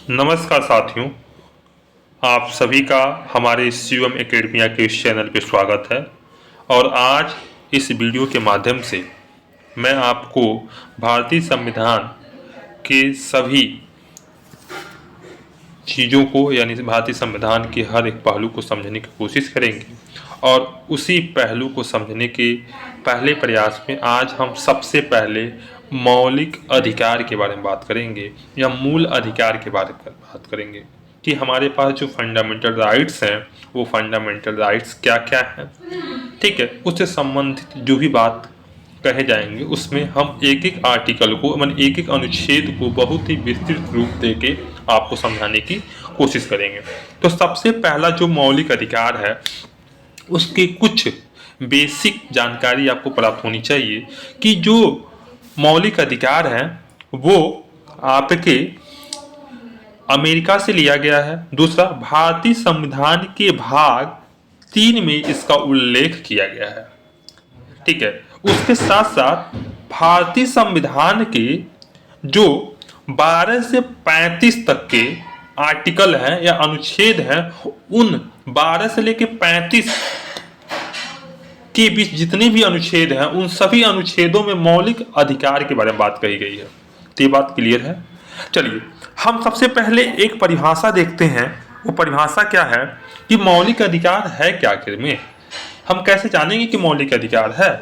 नमस्कार साथियों, आप सभी का हमारे शिवम एकेडमिया के इस चैनल पे स्वागत है। और आज इस वीडियो के माध्यम से मैं आपको भारतीय संविधान के सभी चीज़ों को यानी भारतीय संविधान के हर एक पहलू को समझने की कोशिश करेंगे। और उसी पहलू को समझने के पहले प्रयास में आज हम सबसे पहले मौलिक अधिकार के बारे में बात करेंगे या मूल अधिकार के बारे में बात करेंगे कि हमारे पास जो फंडामेंटल राइट्स हैं वो फंडामेंटल राइट्स क्या क्या हैं। ठीक है, उससे संबंधित जो भी बात कहे जाएंगे उसमें हम एक एक आर्टिकल को मतलब एक एक अनुच्छेद को बहुत ही विस्तृत रूप देके आपको समझाने की कोशिश करेंगे। तो सबसे पहला जो मौलिक अधिकार है उसकी कुछ बेसिक जानकारी आपको प्राप्त होनी चाहिए कि जो मौलिक अधिकार है वो आपके अमेरिका से लिया गया है। दूसरा, भारतीय संविधान के भाग 3 में इसका उल्लेख किया गया है। ठीक है, उसके साथ साथ भारतीय संविधान के जो 12 से 35 तक के आर्टिकल हैं या अनुच्छेद हैं, उन 12 से लेकर 35 के बीच जितने भी अनुच्छेद हैं उन सभी अनुच्छेदों में मौलिक अधिकार के बारे में बात कही गई है। तो ये बात क्लियर है। चलिए हम सबसे पहले एक परिभाषा देखते हैं। वो परिभाषा क्या है कि मौलिक अधिकार है क्या। आखिर में हम कैसे जानेंगे कि मौलिक अधिकार है।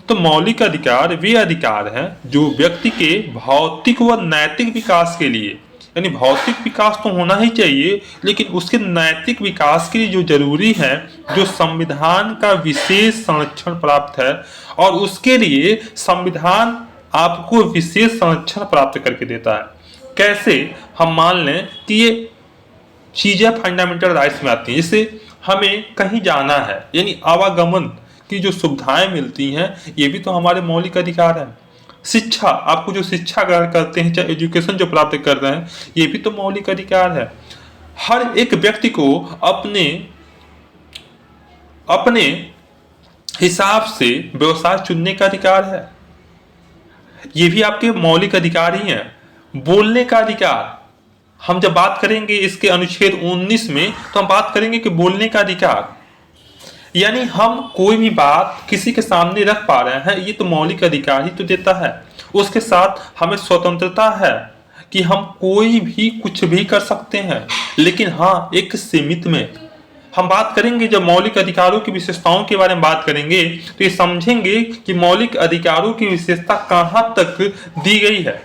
तो मौलिक अधिकार वे अधिकार हैं जो व्यक्ति के भौतिक व नैतिक विकास के लिए, यानी भौतिक विकास तो होना ही चाहिए लेकिन उसके नैतिक विकास के लिए जो जरूरी है, जो संविधान का विशेष संरक्षण प्राप्त है और उसके लिए संविधान आपको विशेष संरक्षण प्राप्त करके देता है। कैसे? हम मान लें कि ये चीजें फंडामेंटल राइट्स में आती हैं। जैसे हमें कहीं जाना है यानी आवागमन की जो सुविधाएं मिलती हैं, ये भी तो हमारे मौलिक अधिकार है। शिक्षा, आपको जो शिक्षा ग्रहण करते हैं, चाहे एजुकेशन जो प्राप्त कर रहे हैं, ये भी तो मौलिक अधिकार है। हर एक व्यक्ति को अपने अपने हिसाब से व्यवसाय चुनने का अधिकार है, ये भी आपके मौलिक अधिकार ही है। बोलने का अधिकार, हम जब बात करेंगे इसके अनुच्छेद 19 में तो हम बात करेंगे कि बोलने का अधिकार यानी हम कोई भी बात किसी के सामने रख पा रहे हैं, ये तो मौलिक अधिकार ही तो देता है। उसके साथ हमें स्वतंत्रता है कि हम कोई भी कुछ भी कर सकते हैं, लेकिन हाँ एक सीमित में। हम बात करेंगे जब मौलिक अधिकारों की विशेषताओं के बारे में बात करेंगे तो ये समझेंगे कि मौलिक अधिकारों की विशेषता कहाँ तक दी गई है।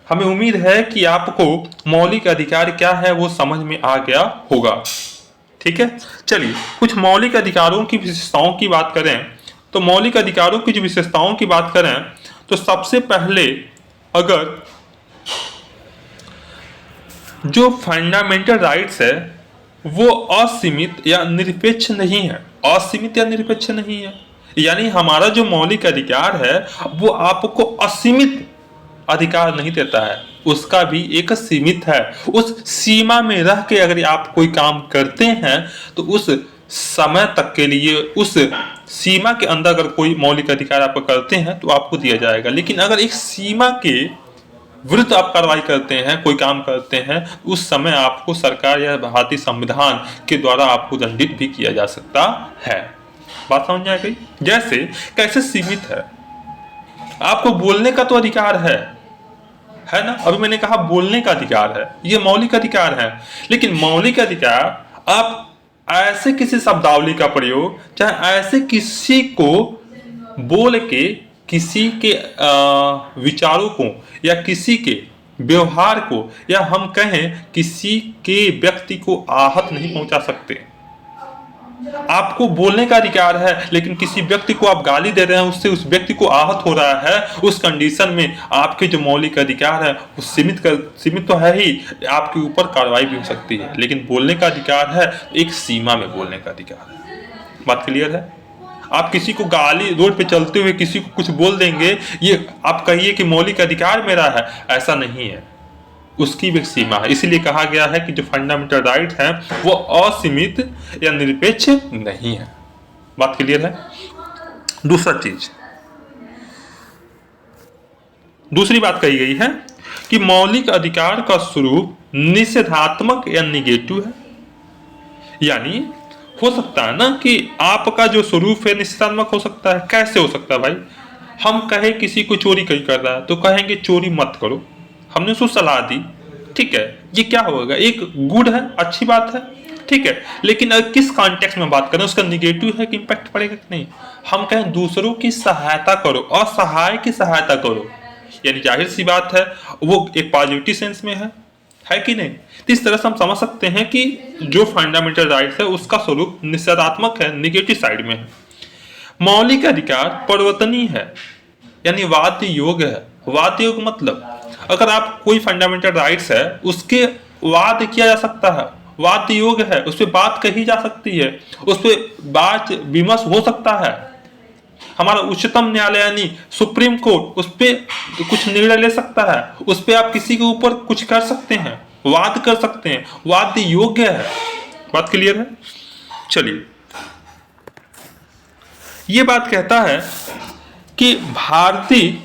हमें उम्मीद है कि आपको मौलिक अधिकार क्या है वो समझ में आ गया होगा। ठीक है, चलिए कुछ मौलिक अधिकारों की विशेषताओं की बात करें। तो मौलिक अधिकारों की जो विशेषताओं की बात करें तो सबसे पहले अगर जो फंडामेंटल राइट्स है वो असीमित या निरपेक्ष नहीं है। असीमित या निरपेक्ष नहीं है यानी हमारा जो मौलिक अधिकार है वो आपको असीमित अधिकार नहीं देता है, उसका भी एक सीमित है। उस सीमा में रह के अगर आप कोई काम करते हैं तो उस समय तक के लिए उस सीमा के अंदर अगर कोई मौलिक अधिकार आप करते हैं तो आपको दिया जाएगा। लेकिन अगर एक सीमा के विरुद्ध आप कार्रवाई करते हैं, कोई काम करते हैं, उस समय आपको सरकार या भारतीय संविधान के द्वारा आपको दंडित भी किया जा सकता है। बात समझ में आ गई? जैसे कैसे सीमित है, आपको बोलने का तो अधिकार है ना। अभी मैंने कहा बोलने का अधिकार है, ये मौलिक अधिकार है। लेकिन मौलिक अधिकार आप ऐसे किसी शब्दावली का प्रयोग, चाहे ऐसे किसी को बोल के किसी के विचारों को या किसी के व्यवहार को या हम कहें किसी के व्यक्ति को आहत नहीं पहुंचा सकते। आपको बोलने का अधिकार है लेकिन किसी व्यक्ति को आप गाली दे रहे हैं, उससे उस व्यक्ति को आहत हो रहा है, उस कंडीशन में आपके जो मौलिक अधिकार है वो सीमित तो है ही, आपके ऊपर कार्रवाई भी हो सकती है। लेकिन बोलने का अधिकार है, एक सीमा में बोलने का अधिकार है। बात क्लियर है? आप किसी को गाली, रोड पे चलते हुए किसी को कुछ बोल देंगे, ये आप कहिए कि मौलिक अधिकार मेरा है, ऐसा नहीं है, उसकी भी एक सीमा है। इसीलिए कहा गया है कि जो फंडामेंटल राइट है वो असीमित या निरपेक्ष नहीं है। बात क्लियर है? दूसरा चीज, दूसरी बात कही गई है कि मौलिक अधिकार का स्वरूप निषेधात्मक या निगेटिव है। यानी हो सकता है ना कि आपका जो स्वरूप है निषेधात्मक हो सकता है। कैसे हो सकता है भाई? हम कहे किसी को चोरी कहीं कर रहा है तो कहेंगे चोरी मत करो, हमने उसको सलाह दी, ठीक है, ये क्या होगा? एक गुड है, अच्छी बात है, ठीक है। लेकिन अगर किस कॉन्टेक्स्ट में बात करें, उसका निगेटिव है कि इम्पैक्ट पड़ेगा कि नहीं। हम कहें दूसरों की सहायता करो, असहाय की सहायता करो, यानी जाहिर सी बात है वो एक पॉजिटिव सेंस में है कि नहीं? तो इस तरह से हम समझ सकते हैं कि जो फंडामेंटल राइट्स है उसका स्वरूप निषेधात्मक है, निगेटिव साइड में है। मौलिक अधिकार परिवर्तनीय है, यानी वाद्य योग्य है। वाद्य योग्य मतलब अगर आप कोई फंडामेंटल राइट्स है उसके वाद किया जा सकता है, वाद्य योग्य है, उस पर बात कही जा सकती है, उस पर बात विमर्श हो सकता है। हमारा उच्चतम न्यायालय यानी सुप्रीम कोर्ट उस पर कुछ निर्णय ले सकता है, उस पर आप किसी के ऊपर कुछ कर सकते हैं, वाद कर सकते हैं, वाद्य योग्य है। बात क्लियर है? चलिए, ये बात कहता है कि भारतीय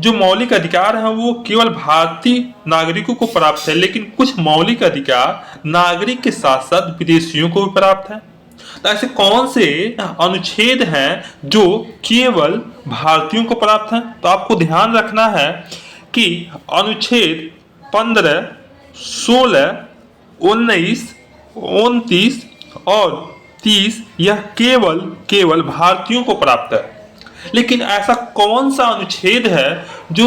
जो मौलिक अधिकार हैं वो केवल भारतीय नागरिकों को प्राप्त है, लेकिन कुछ मौलिक अधिकार नागरिक के साथ साथ विदेशियों को भी प्राप्त है। तो ऐसे कौन से अनुच्छेद हैं जो केवल भारतीयों को प्राप्त हैं? तो आपको ध्यान रखना है कि अनुच्छेद 15, 16, 19, 29 और 30 यह केवल भारतीयों को प्राप्त है। लेकिन ऐसा कौन सा अनुच्छेद है जो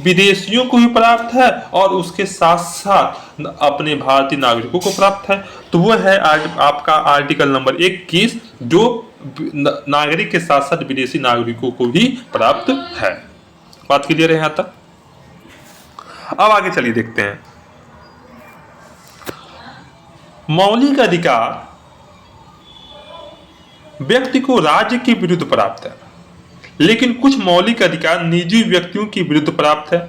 विदेशियों को भी प्राप्त है और उसके साथ साथ अपने भारतीय नागरिकों को प्राप्त है? तो वो है आपका आर्टिकल नंबर 21 जो नागरिक के साथ साथ विदेशी नागरिकों को भी प्राप्त है। बात क्लियर है यहां तक? अब आगे चलिए देखते हैं। मौलिक अधिकार व्यक्ति को राज्य के विरुद्ध प्राप्त है, लेकिन कुछ मौलिक अधिकार निजी व्यक्तियों के विरुद्ध प्राप्त है।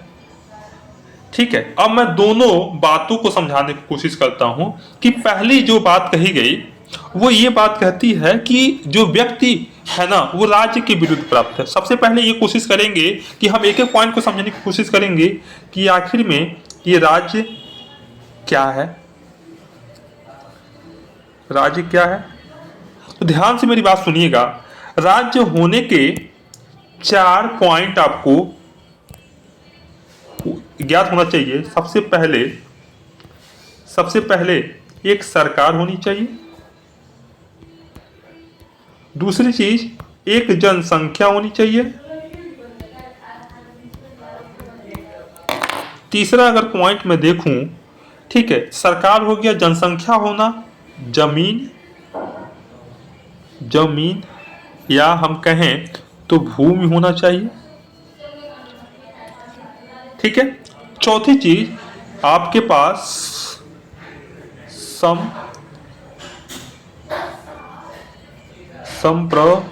ठीक है, अब मैं दोनों बातों को समझाने की कोशिश करता हूं कि पहली जो बात कही गई वो ये बात कहती है कि जो व्यक्ति है ना वो राज्य के विरुद्ध प्राप्त है। सबसे पहले ये कोशिश करेंगे कि हम एक एक पॉइंट को समझने की कोशिश करेंगे कि आखिर में ये राज्य क्या है, राज्य क्या है। तो ध्यान से मेरी बात सुनिएगा। राज्य होने के 4 पॉइंट आपको ज्ञात होना चाहिए। सबसे पहले एक सरकार होनी चाहिए, दूसरी चीज एक जनसंख्या होनी चाहिए, तीसरा अगर पॉइंट में देखूं, ठीक है, सरकार हो गया, जनसंख्या होना, जमीन या हम कहें तो भूमि होना चाहिए। ठीक है, चौथी चीज आपके पास संप्रभुता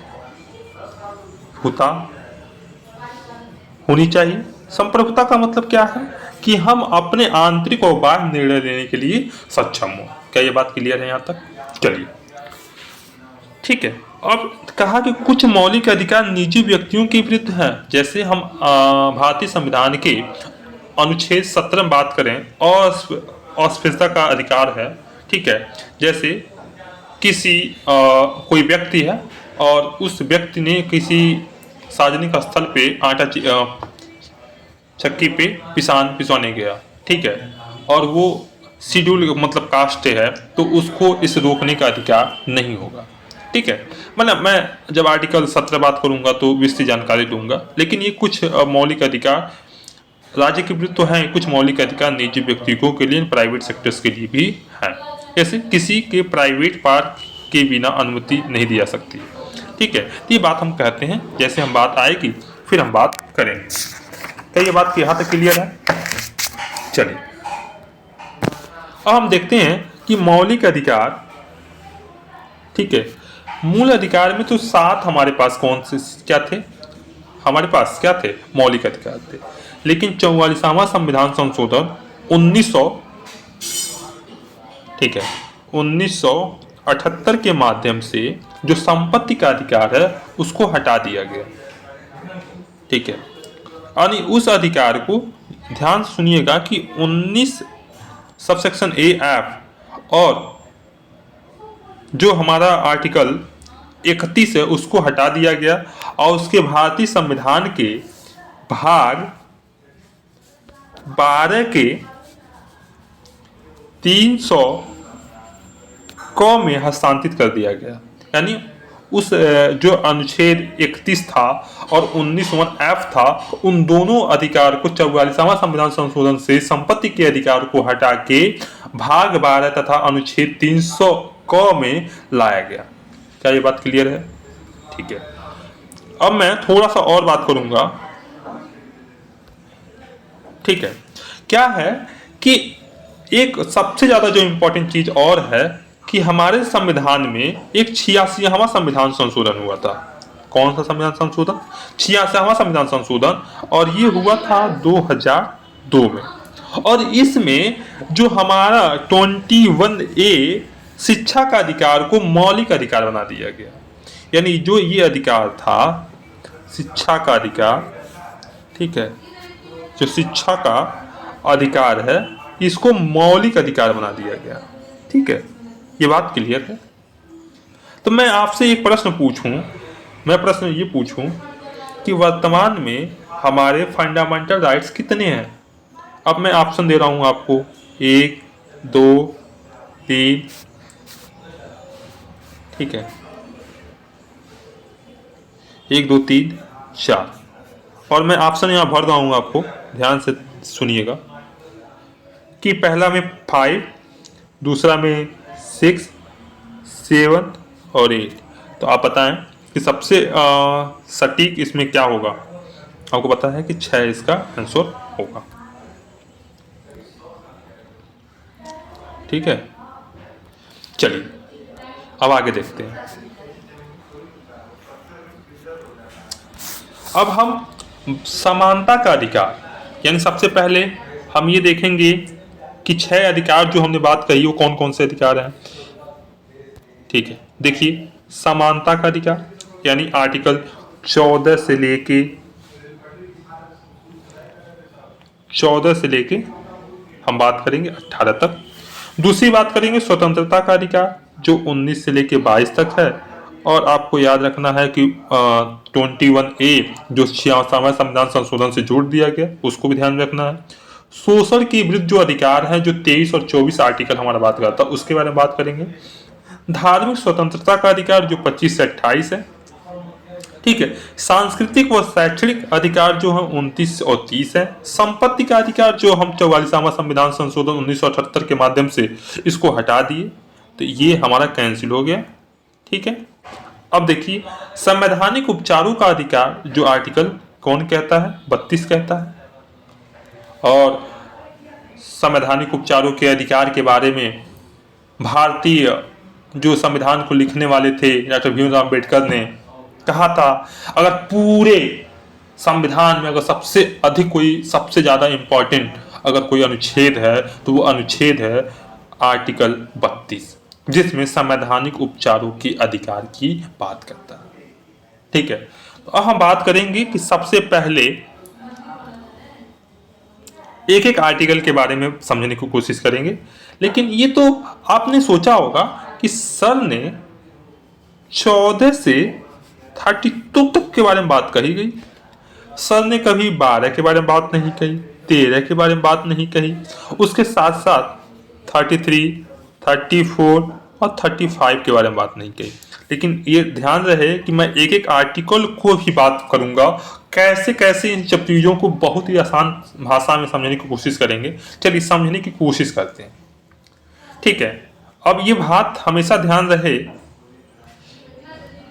होनी चाहिए। संप्रभुता का मतलब क्या है कि हम अपने आंतरिक और बाह्य निर्णय लेने के लिए सक्षम हो। क्या ये बात क्लियर है यहां तक? चलिए, ठीक है। अब कहा कि कुछ मौलिक अधिकार निजी व्यक्तियों के विरुद्ध है। जैसे हम भारतीय संविधान के अनुच्छेद 17 में बात करें, अस्पृश्यता का अधिकार है। ठीक है, जैसे किसी कोई व्यक्ति है और उस व्यक्ति ने किसी सार्वजनिक स्थल पे आटा चक्की पे पिसवाने गया, ठीक है, और वो शेड्यूल मतलब कास्ट है, तो उसको इस रोकने का अधिकार नहीं होगा। ठीक है, मतलब मैं जब आर्टिकल 17 बात करूंगा तो विस्तृत जानकारी दूंगा। लेकिन ये कुछ मौलिक अधिकार राज्य के विरुद्ध तो हैं, कुछ मौलिक अधिकार निजी व्यक्तियों के लिए, प्राइवेट सेक्टर्स के लिए भी हैं। जैसे किसी के प्राइवेट पार्क के बिना अनुमति नहीं दी जा सकती। ठीक है, तो ये बात हम कहते हैं, जैसे हम बात आएगी फिर हम बात करेंगे। क्या ये बात यहाँ तक क्लियर है? चलिए, अब हम देखते हैं कि मौलिक अधिकार, ठीक है, मूल अधिकार में तो 7 हमारे पास कौन से क्या थे? हमारे पास क्या थे? मौलिक अधिकार थे। लेकिन 44वां संविधान संशोधन 1900, ठीक है, 1978 के माध्यम से जो संपत्ति का अधिकार है उसको हटा दिया गया। ठीक है, यानी उस अधिकार को ध्यान से सुनिएगा कि 19 सबसेक्शन ए एफ और जो हमारा आर्टिकल 31 है उसको हटा दिया गया और उसके भारतीय संविधान के भाग 12 के 300 क में हस्तांतरित कर दिया गया। यानी उस जो अनुच्छेद 31 था और 19 एफ था, उन दोनों अधिकार को 44वां संविधान संशोधन से संपत्ति के अधिकार को हटा के भाग 12 तथा अनुच्छेद 300 क में लाया गया। क्या ये बात क्लियर है? ठीक है। अब मैं थोड़ा सा और बात करूंगा। ठीक है, क्या है कि एक सबसे ज्यादा जो इंपॉर्टेंट चीज और है कि हमारे संविधान में एक 86वां संविधान संशोधन हुआ था। कौन सा संविधान संशोधन? 86वां संविधान संशोधन, और ये हुआ था 2002 में। और इसमें जो हमारा 21A शिक्षा का अधिकार को मौलिक अधिकार बना दिया गया। यानी जो ये अधिकार था शिक्षा का अधिकार, ठीक है, जो शिक्षा का अधिकार है इसको मौलिक अधिकार बना दिया गया। ठीक है, ये बात क्लियर है? तो मैं आपसे एक प्रश्न पूछूं, प्रश्न ये पूछूं कि वर्तमान में हमारे फंडामेंटल राइट्स कितने हैं? अब मैं ऑप्शन दे रहा हूं आपको, 1 2 3, ठीक है, 1 2 3 4, और मैं ऑप्शन यहां भर रहा हूं, आपको ध्यान से सुनिएगा कि पहला में 5, दूसरा में 6, 7 और 8। तो आप बताएं कि सबसे सटीक इसमें क्या होगा? आपको पता है कि 6 इसका आंसर होगा। ठीक है, चलिए अब आगे देखते हैं। अब हम समानता का अधिकार, यानी सबसे पहले हम ये देखेंगे कि 6 अधिकार जो हमने बात कही वो कौन कौन से अधिकार हैं। ठीक है, देखिए समानता का अधिकार यानी आर्टिकल 14 से लेके हम बात करेंगे 18 तक। दूसरी बात करेंगे स्वतंत्रता का अधिकार जो 19 से लेके 22 तक है। और आपको याद रखना है कि 21A जो 86वां संविधान संशोधन से जोड़ दिया गया, उसको भी ध्यान रखना है। शोषण के विरुद्ध जो अधिकार है जो 23 और 24 आर्टिकल हमारा बात करता है, उसके बारे में बात करेंगे। धार्मिक स्वतंत्रता का अधिकार जो 25 से 28 है। ठीक है, सांस्कृतिक व शैक्षणिक अधिकार जो है 29 और 30 है। संपत्ति का अधिकार जो हम 44वां संविधान संशोधन 1978 के माध्यम से इसको हटा दिए, तो ये हमारा कैंसिल हो गया। ठीक है, अब देखिए संवैधानिक उपचारों का अधिकार जो आर्टिकल कौन कहता है? 32 कहता है। और संवैधानिक उपचारों के अधिकार के बारे में भारतीय जो संविधान को लिखने वाले थे डॉक्टर भीमराव अम्बेडकर ने कहा था, अगर पूरे संविधान में अगर सबसे अधिक कोई सबसे ज़्यादा इम्पोर्टेंट अगर कोई अनुच्छेद है तो वो अनुच्छेद है आर्टिकल 32, जिसमें संवैधानिक उपचारों के अधिकार की बात करता है। ठीक है, तो अब हम बात करेंगे कि सबसे पहले एक एक आर्टिकल के बारे में समझने की कोशिश करेंगे। लेकिन ये तो आपने सोचा होगा कि सर ने 14 से 32 तक के बारे में बात कही गई, सर ने कभी 12 के बारे में बात नहीं कही, 13 के बारे में बात नहीं कही, उसके साथ साथ 33, 34 और 35 के बारे में बात नहीं कही। लेकिन ये ध्यान रहे कि मैं एक एक आर्टिकल को भी बात करूंगा, कैसे कैसे इन सब चीज़ों को बहुत ही आसान भाषा में समझने की कोशिश करेंगे। चलिए समझने की कोशिश करते हैं। ठीक है, अब ये बात हमेशा ध्यान रहे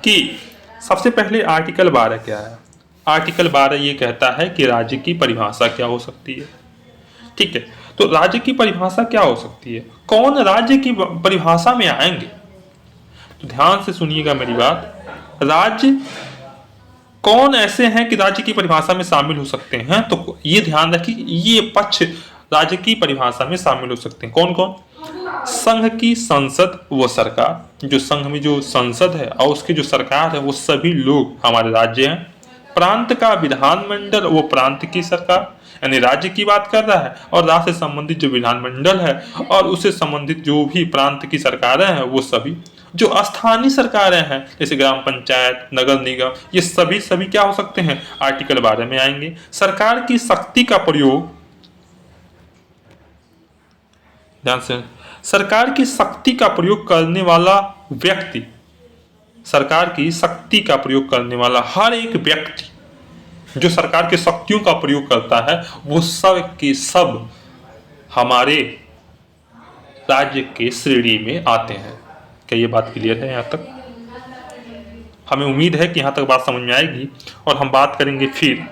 कि सबसे पहले आर्टिकल 12 क्या है। आर्टिकल 12 ये कहता है कि राज्य की परिभाषा क्या हो सकती है। ठीक है, तो राज्य की परिभाषा क्या हो सकती है, कौन राज्य की परिभाषा में आएंगे? तो ध्यान से सुनिएगा मेरी बात। राज्य कौन ऐसे हैं कि राज्य की परिभाषा में शामिल हो सकते हैं? तो ये ध्यान रखिए, ये पक्ष राज्य की परिभाषा में शामिल हो सकते हैं। कौन कौन? संघ की संसद व सरकार, जो संघ में जो संसद है और उसकी जो सरकार है वो सभी लोग हमारे राज्य हैं। प्रांत का विधानमंडल वो प्रांत की सरकार यानी राज्य की बात कर रहा है, और राज्य से संबंधित जो विधानमंडल है और उससे संबंधित जो भी प्रांत की सरकारें हैं वो सभी जो स्थानीय सरकारें हैं जैसे ग्राम पंचायत, नगर निगम, ये सभी क्या हो सकते हैं, आर्टिकल 12 में आएंगे। सरकार की शक्ति का प्रयोग, ध्यान से, सरकार की शक्ति का प्रयोग करने वाला व्यक्ति, सरकार की शक्ति का प्रयोग करने वाला हर एक व्यक्ति जो सरकार की शक्तियों का प्रयोग करता है वो सब के सब हमारे राज्य के श्रेणी में आते हैं। क्या ये बात क्लियर है यहाँ तक? हमें उम्मीद है कि यहाँ तक बात समझ में आएगी, और हम बात करेंगे फिर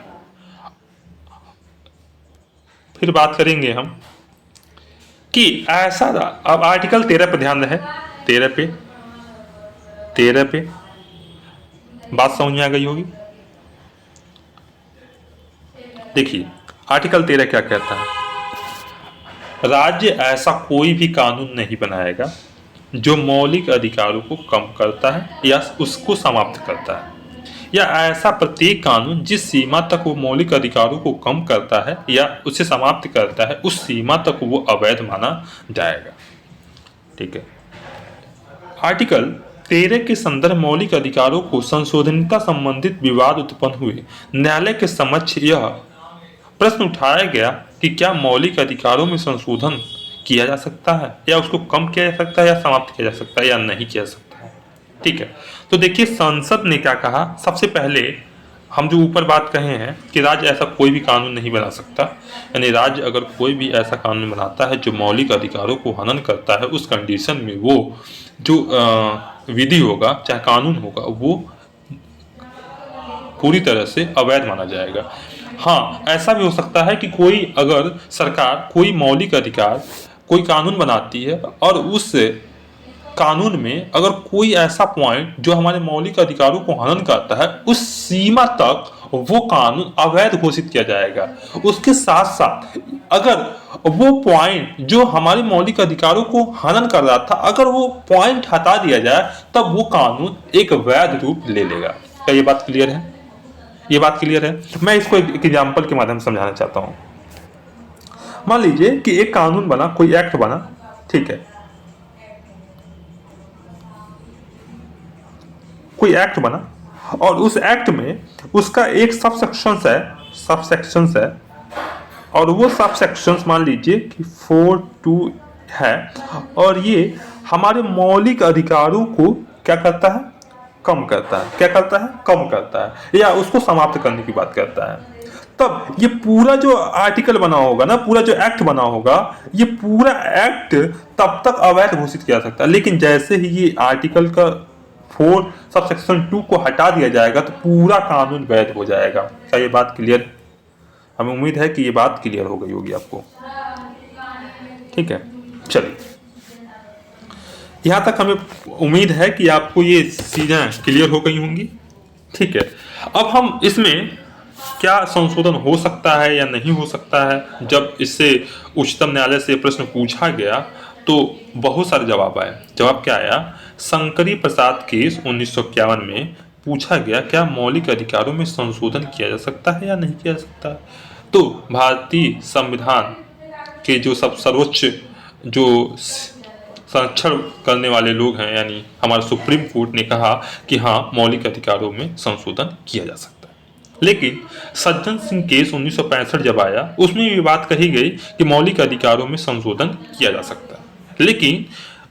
बात करेंगे हम कि ऐसा, अब आर्टिकल 13 पे ध्यान रहे, 13 पे बात समझ में आ गई होगी। देखिए आर्टिकल 13 क्या कहता है, राज्य ऐसा कोई भी कानून नहीं बनाएगा जो मौलिक अधिकारों को कम करता है या उसको समाप्त करता है, या ऐसा प्रत्येक कानून जिस सीमा तक वो मौलिक अधिकारों को कम करता है या उसे समाप्त करता है उस सीमा तक वो अवैध माना जाएगा। ठीक है। आर्टिकल 13 के संदर्भ मौलिक अधिकारों को संशोधनता संबंधित विवाद उत्पन्न हुए। न्यायालय के समक्ष यह प्रश्न उठाया गया कि क्या मौलिक अधिकारों में संशोधन किया जा सकता है, या उसको कम किया जा सकता है, या समाप्त किया जा सकता है, या नहीं किया जा सकता है। ठीक है। तो देखिए संसद ने क्या कहा, सबसे पहले हम जो ऊपर बात कहे हैं कि राज्य ऐसा कोई भी कानून नहीं बना सकता, यानी राज्य अगर कोई भी ऐसा कानून बनाता है जो मौलिक अधिकारों को हनन करता है, उस कंडीशन में वो जो विधि होगा चाहे कानून होगा वो पूरी तरह से अवैध माना जाएगा। हाँ, ऐसा भी हो सकता है कि कोई अगर सरकार कोई मौलिक अधिकार कोई कानून बनाती है और उस कानून में अगर कोई ऐसा पॉइंट जो हमारे मौलिक अधिकारों को हनन करता है उस सीमा तक वो कानून अवैध घोषित किया जाएगा। उसके साथ साथ अगर वो पॉइंट जो हमारे मौलिक अधिकारों को हनन कर रहा था अगर वो पॉइंट हटा दिया जाए तब वो कानून एक वैध रूप ले लेगा। क्या ये बात क्लियर है? ये बात क्लियर है। मैं इसको एक एग्जाम्पल के माध्यम से समझाना चाहता हूं। मान लीजिए कि एक कानून बना, कोई एक्ट बना, ठीक है, कोई एक्ट बना और उस एक्ट में उसका एक सबसेक्शंस है और वो सबसेक्शंस मान लीजिए कि 4(2) है और ये हमारे मौलिक अधिकारों को क्या करता है, कम करता है। क्या करता है? कम करता है या उसको समाप्त करने की बात करता है। तब ये पूरा जो आर्टिकल बना होगा ना, पूरा जो एक्ट बना होगा, ये पूरा एक्ट तब तक अवैध घोषित किया जा सकता है। लेकिन जैसे ही ये आर्टिकल का 4 सबसेक्शन 2 को हटा दिया जाएगा तो पूरा कानून वैध हो जाएगा। क्या ये बात क्लियर है? हमें उम्मीद है कि ये बात क्लियर हो गई होगी आपको। ठीक है, चलिए, यहां तक हमें उम्मीद है कि आपको ये चीजें क्लियर हो गई होंगी। ठीक है, अब हम इसमें क्या संशोधन हो सकता है या नहीं हो सकता है, जब इससे उच्चतम न्यायालय से प्रश्न पूछा गया तो बहुत सारे जवाब आए। जवाब क्या आया? शंकरी प्रसाद केस 1951 में पूछा गया क्या मौलिक अधिकारों में संशोधन किया जा सकता है या नहीं किया जा सकता है। तो भारतीय संविधान के जो सब सर्वोच्च जो संरक्षण करने वाले लोग हैं यानी हमारा सुप्रीम कोर्ट ने कहा कि हाँ मौलिक अधिकारों में संशोधन किया जा सकता है। लेकिन सज्जन सिंह केस 1965 जब आया उसमें ये बात कही गई कि मौलिक अधिकारों में संशोधन किया जा सकता है। लेकिन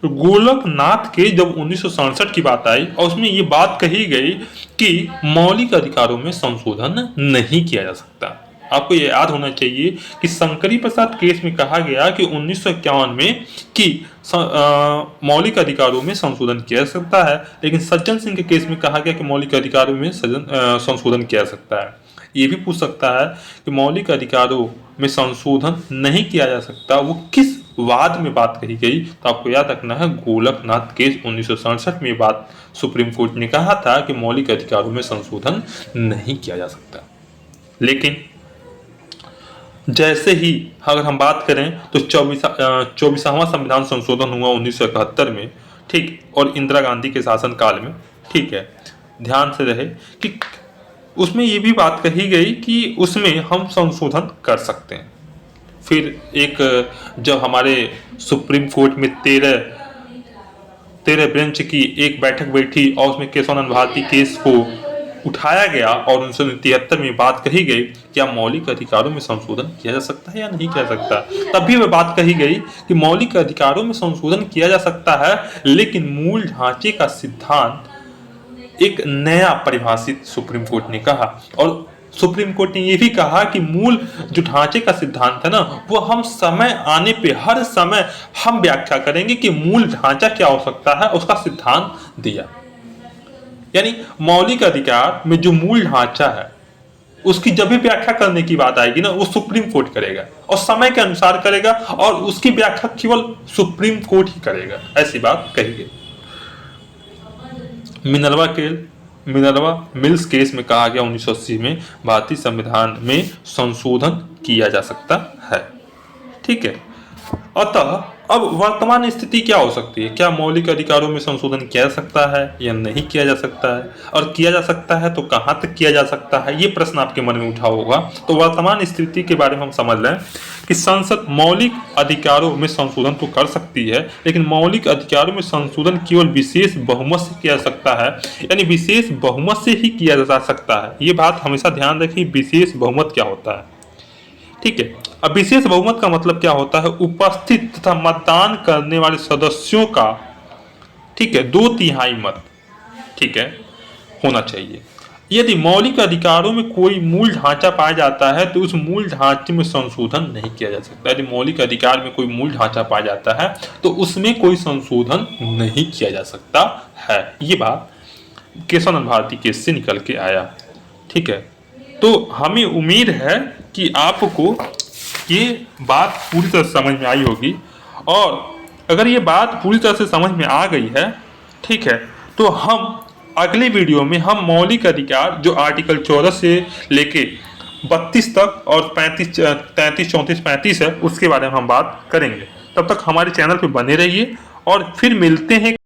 गोलकनाथ के जब 1967 की बात आई और उसमें ये बात कही गई कि मौलिक अधिकारों में संशोधन नहीं किया जा सकता। आपको ये याद होना चाहिए कि शंकरी प्रसाद केस में कहा गया कि 1951 में कि मौलिक अधिकारों में संशोधन किया जा सकता है, लेकिन सज्जन सिंह के केस में कहा गया कि मौलिक अधिकारों में संशोधन किया जा सकता है। ये भी पूछ सकता है कि मौलिक अधिकारों में संशोधन नहीं किया जा सकता वो किस वाद में बात कही गई। तो आपको याद रखना है गोलकनाथ केस 1967 में बात सुप्रीम कोर्ट ने कहा था कि मौलिक अधिकारों में संशोधन नहीं किया जा सकता। लेकिन जैसे ही अगर हम बात करें तो 24वां संविधान संशोधन हुआ 1971 में, ठीक, और इंदिरा गांधी के शासन काल में। ठीक है, ध्यान से रहे कि उसमें ये भी बात कही गई कि उसमें हम संशोधन कर सकते हैं। फिर एक जब हमारे सुप्रीम कोर्ट में 13 बेंच की एक बैठक बैठी और उसमें केशवानंद भारती केस को उठाया गया और 1973 में बात कही गई क्या मौलिक अधिकारों में संशोधन किया जा सकता है या नहीं किया जा सकता। तब भी वह बात कही गई कि मौलिक अधिकारों में संशोधन किया जा सकता है, लेकिन मूल ढांचे का सिद्धांत एक नया परिभाषित सुप्रीम कोर्ट ने कहा। और सुप्रीम कोर्ट ने यह भी कहा कि मूल जो ढांचे का सिद्धांत है ना, वो हम समय आने पे हर समय हम व्याख्या करेंगे कि मूल ढांचा क्या हो सकता है, उसका सिद्धांत दिया। यानी मौलिक अधिकार में जो मूल ढांचा है उसकी जब भी व्याख्या करने की बात आएगी ना, वो सुप्रीम कोर्ट करेगा और समय के अनुसार करेगा और उसकी व्याख्या केवल सुप्रीम कोर्ट ही करेगा, ऐसी बात कही गई। मिनर्वा मिल्स केस में कहा गया 1980 में भारतीय संविधान में संशोधन किया जा सकता है। ठीक है, अतः अब वर्तमान स्थिति क्या हो सकती है, क्या मौलिक अधिकारों में संशोधन किया जा सकता है या नहीं किया जा सकता है, और किया जा सकता है तो कहां तक किया जा सकता है, ये प्रश्न आपके मन में उठा होगा। तो वर्तमान स्थिति के बारे में हम समझ लें कि संसद मौलिक अधिकारों में संशोधन तो कर सकती है, लेकिन मौलिक अधिकारों में संशोधन केवल विशेष बहुमत से किया जा सकता है, यानी विशेष बहुमत से ही किया जा सकता है। ये बात हमेशा ध्यान रखिए, विशेष बहुमत क्या होता है। ठीक है, अब विशेष बहुमत का मतलब क्या होता है, उपस्थित तथा मतदान करने वाले सदस्यों का, ठीक है, 2/3 मत, ठीक है, होना चाहिए। यदि मौलिक अधिकारों में कोई मूल ढांचा पाया जाता है तो उस मूल ढांचे में संशोधन नहीं किया जा सकता। यदि मौलिक अधिकार में कोई मूल ढांचा पाया जाता है तो उसमें कोई संशोधन नहीं किया जा सकता है। ये बात केशवानंद भारती केस से निकल के आया। ठीक है, तो हमें उम्मीद है कि आपको ये बात पूरी तरह समझ में आई होगी, और अगर ये बात पूरी तरह से समझ में आ गई है, ठीक है, तो हम अगले वीडियो में हम मौलिक अधिकार जो आर्टिकल 14 से लेके 32 तक और 33, 34, 35 है, उसके बारे में हम बात करेंगे। तब तक हमारे चैनल पे बने रहिए और फिर मिलते हैं